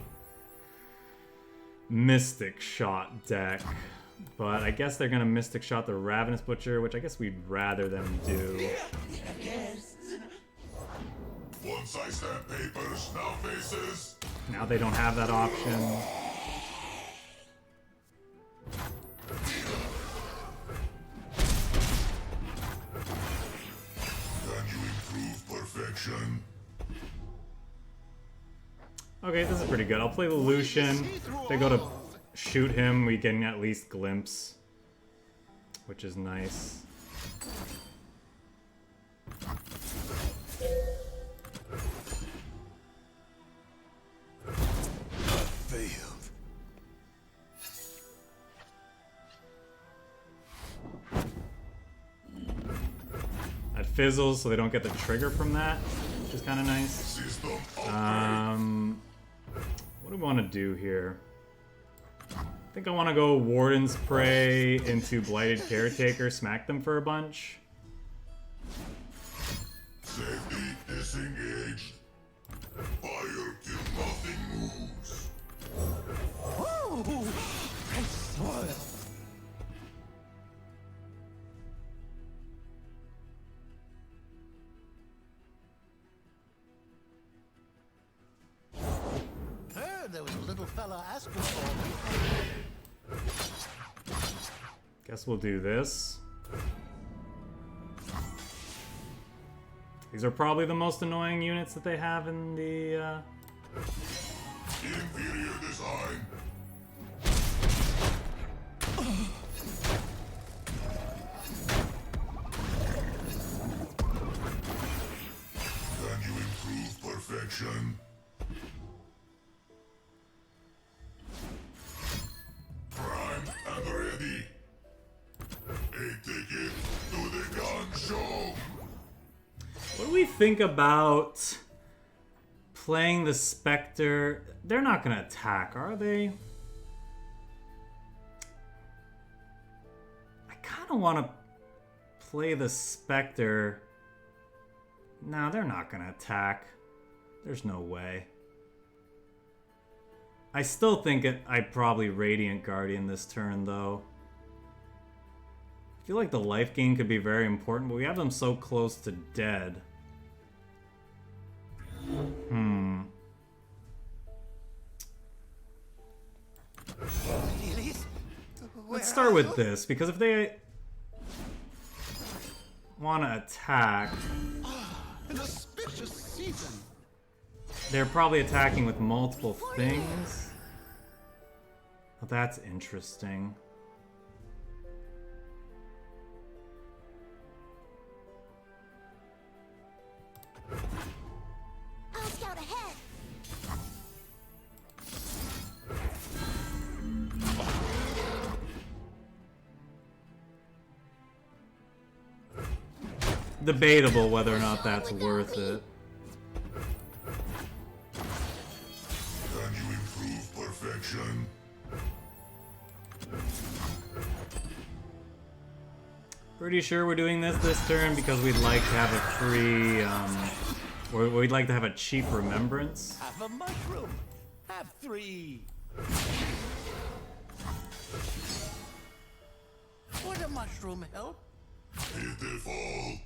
Mystic Shot deck. But I guess they're going to Mystic Shot the Ravenous Butcher, which I guess we'd rather them do. Once I stamp papers, now faces. Now they don't have that option. Can you improve perfection? Okay, this is pretty good. I'll play the Lucian. If they go to shoot him, we can at least glimpse, which is nice. Failed. That fizzles, so they don't get the trigger from that, which is kind of nice. System What do we want to do here? I think I want to go Warden's Prey into Blighted Caretaker, smack them for a bunch. Safety disengaged. Fire till nothing moves. Ooh, nice soil. Heard there was a little fella asking for me. Guess we'll do this. These are probably the most annoying units that they have in the, Inferior design. Can you improve perfection? Primed and ready. A ticket to the gun show. What do we think about playing the Spectre? They're not going to attack, are they? I kind of want to play the Spectre. No, they're not going to attack. There's no way. I still think I'd probably Radiant Guardian this turn, though. I feel like the life gain could be very important, but we have them so close to dead. Let's start with this, because if they want to attack, An auspicious season. they're probably attacking with multiple things. Oh, that's interesting. I'll scout ahead. Debatable whether or not that's worth it. Can you improve perfection? Pretty sure we're doing this turn because we'd like to have a free, or we'd like to have a cheap remembrance. Have a mushroom. Have 3. Would a mushroom help? Pitiful.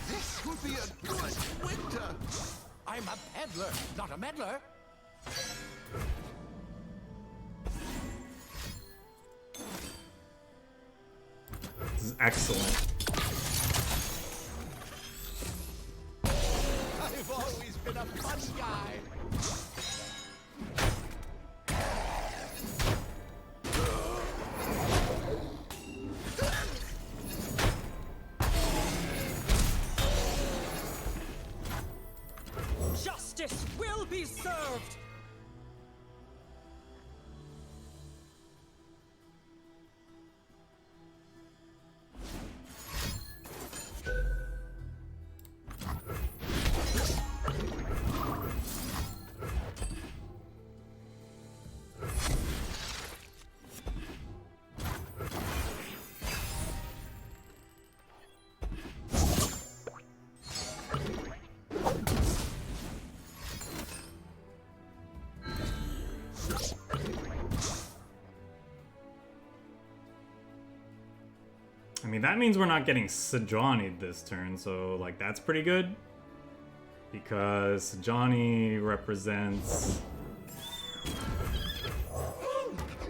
This would be a good winter. I'm a peddler, not a meddler. excellent. I've always been a fun guy. Justice will be served! I mean, that means we're not getting Sejani'd this turn, so, like, that's pretty good. Because Sejani represents...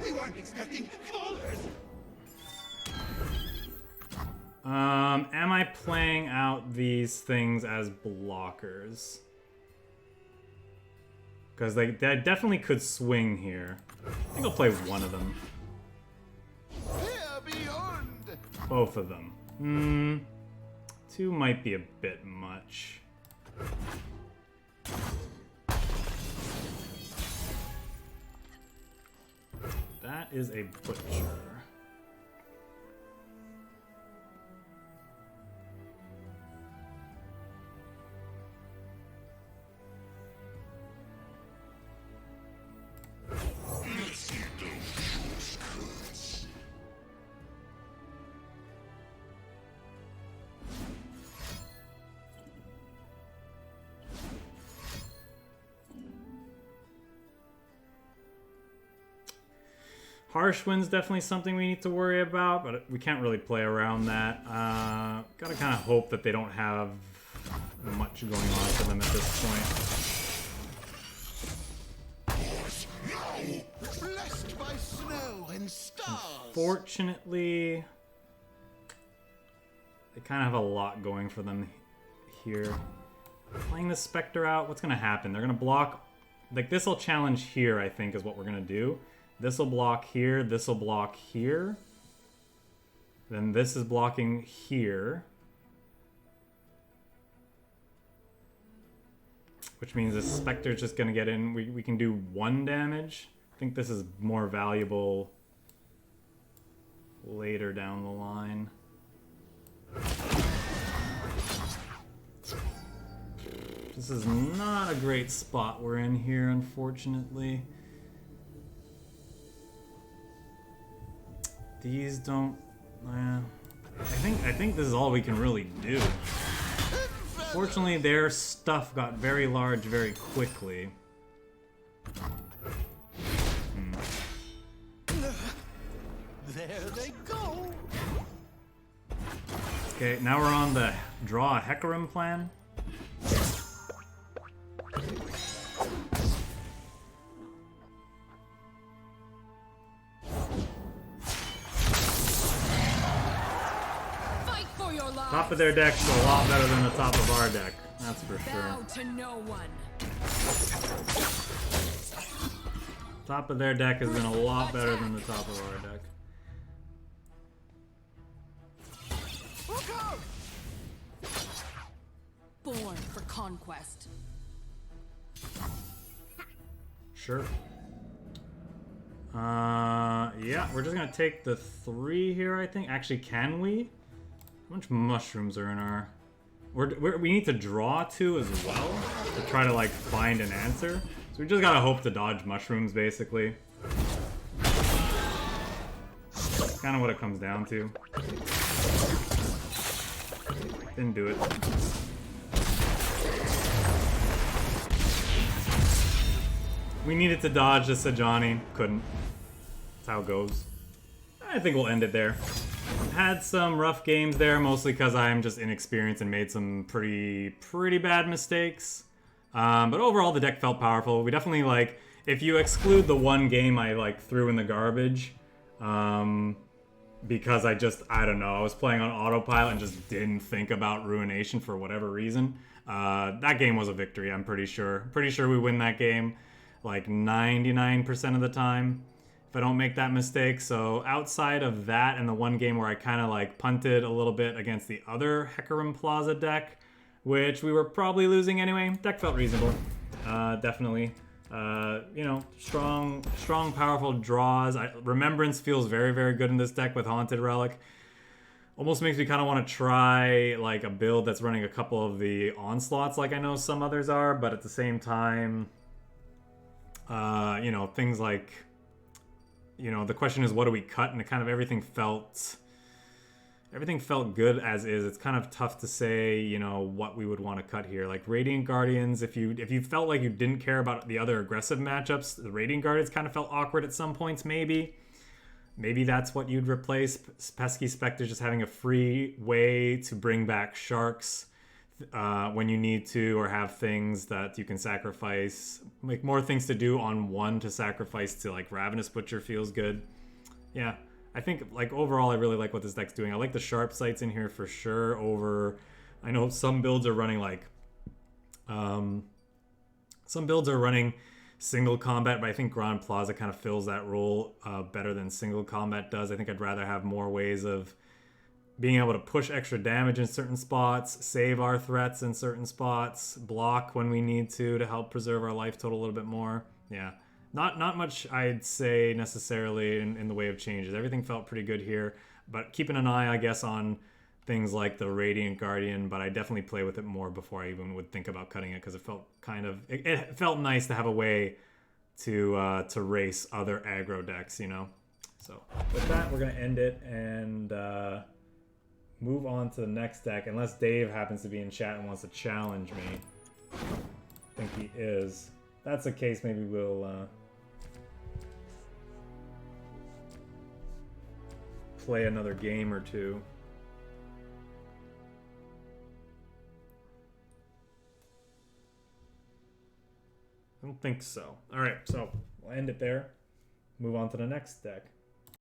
We weren't expecting callers. Am I playing out these things as blockers? Because they definitely could swing here. I think I'll play one of them. Here beyond. Both of them. Two might be a bit much. That is a butcher. Harsh Wind's definitely something we need to worry about, but we can't really play around that. Gotta kind of hope that they don't have much going on for them at this point. Blessed by snow and stars. Fortunately, they kind of have a lot going for them here. Playing the Spectre out, what's gonna happen? They're gonna block, like this will challenge here, I think is what we're gonna do. This will block here, this will block here. Then this is blocking here. Which means the Spectre's just gonna get in. We can do 1 damage. I think this is more valuable later down the line. This is not a great spot we're in here, unfortunately. These don't... I think this is all we can really do. Fortunately, their stuff got very large very quickly. There they go. Okay, now we're on the draw a Hecarim plan. Top of their deck's a lot better than the top of our deck, that's for sure. Bow to no one. Top of their deck has been a lot better than the top of our deck. Look out! Born for conquest. Sure. Yeah, we're just gonna take the 3 here, I think. Actually, can we? How much mushrooms are in our... we need to draw 2 as well to try to, like, find an answer. So we just gotta hope to dodge mushrooms, basically. That's kind of what it comes down to. Didn't do it. We needed to dodge the Sejani. Couldn't. That's how it goes. I think we'll end it there. Had some rough games there, mostly because I'm just inexperienced and made some pretty bad mistakes. But overall, the deck felt powerful. We definitely, like, if you exclude the one game I, like, threw in the garbage, because I don't know, I was playing on autopilot and just didn't think about Ruination for whatever reason. That game was a victory, I'm pretty sure. Pretty sure we win that game like 99% of the time if I don't make that mistake. So outside of that and the one game where I kind of like punted a little bit against the other Hecarim Plaza deck, which we were probably losing anyway, deck felt reasonable. Definitely. You know, strong, powerful draws. Remembrance feels very, very good in this deck with Haunted Relic. Almost makes me kind of want to try like a build that's running a couple of the onslaughts like I know some others are, but at the same time, you know, things like, you know, the question is what do we cut, and it kind of everything felt good as is. It's kind of tough to say, you know, what we would want to cut here. Like Radiant Guardians, if you felt like you didn't care about the other aggressive matchups, the Radiant Guardians kind of felt awkward at some points, maybe. Maybe that's what you'd replace. Pesky Spectres just having a free way to bring back sharks when you need to, or have things that you can sacrifice. Like more things to do on one to sacrifice to like Ravenous Butcher feels good. Yeah. I think, like, overall, I really like what this deck's doing. I like the sharp sights in here for sure over... I know some builds are running, like... some builds are running single combat, but I think Grand Plaza kind of fills that role better than single combat does. I think I'd rather have more ways of being able to push extra damage in certain spots, save our threats in certain spots, block when we need to help preserve our life total a little bit more. Yeah. Not much, I'd say, necessarily in the way of changes. Everything felt pretty good here, but keeping an eye, I guess, on things like the Radiant Guardian, but I definitely play with it more before I even would think about cutting it, because it felt kind of... It felt nice to have a way to race other aggro decks, you know? So, with that, we're going to end it and move on to the next deck, unless Dave happens to be in chat and wants to challenge me. I think he is. If that's the case, maybe we'll... play another game or two. I don't think so. Alright, so we'll end it there. Move on to the next deck.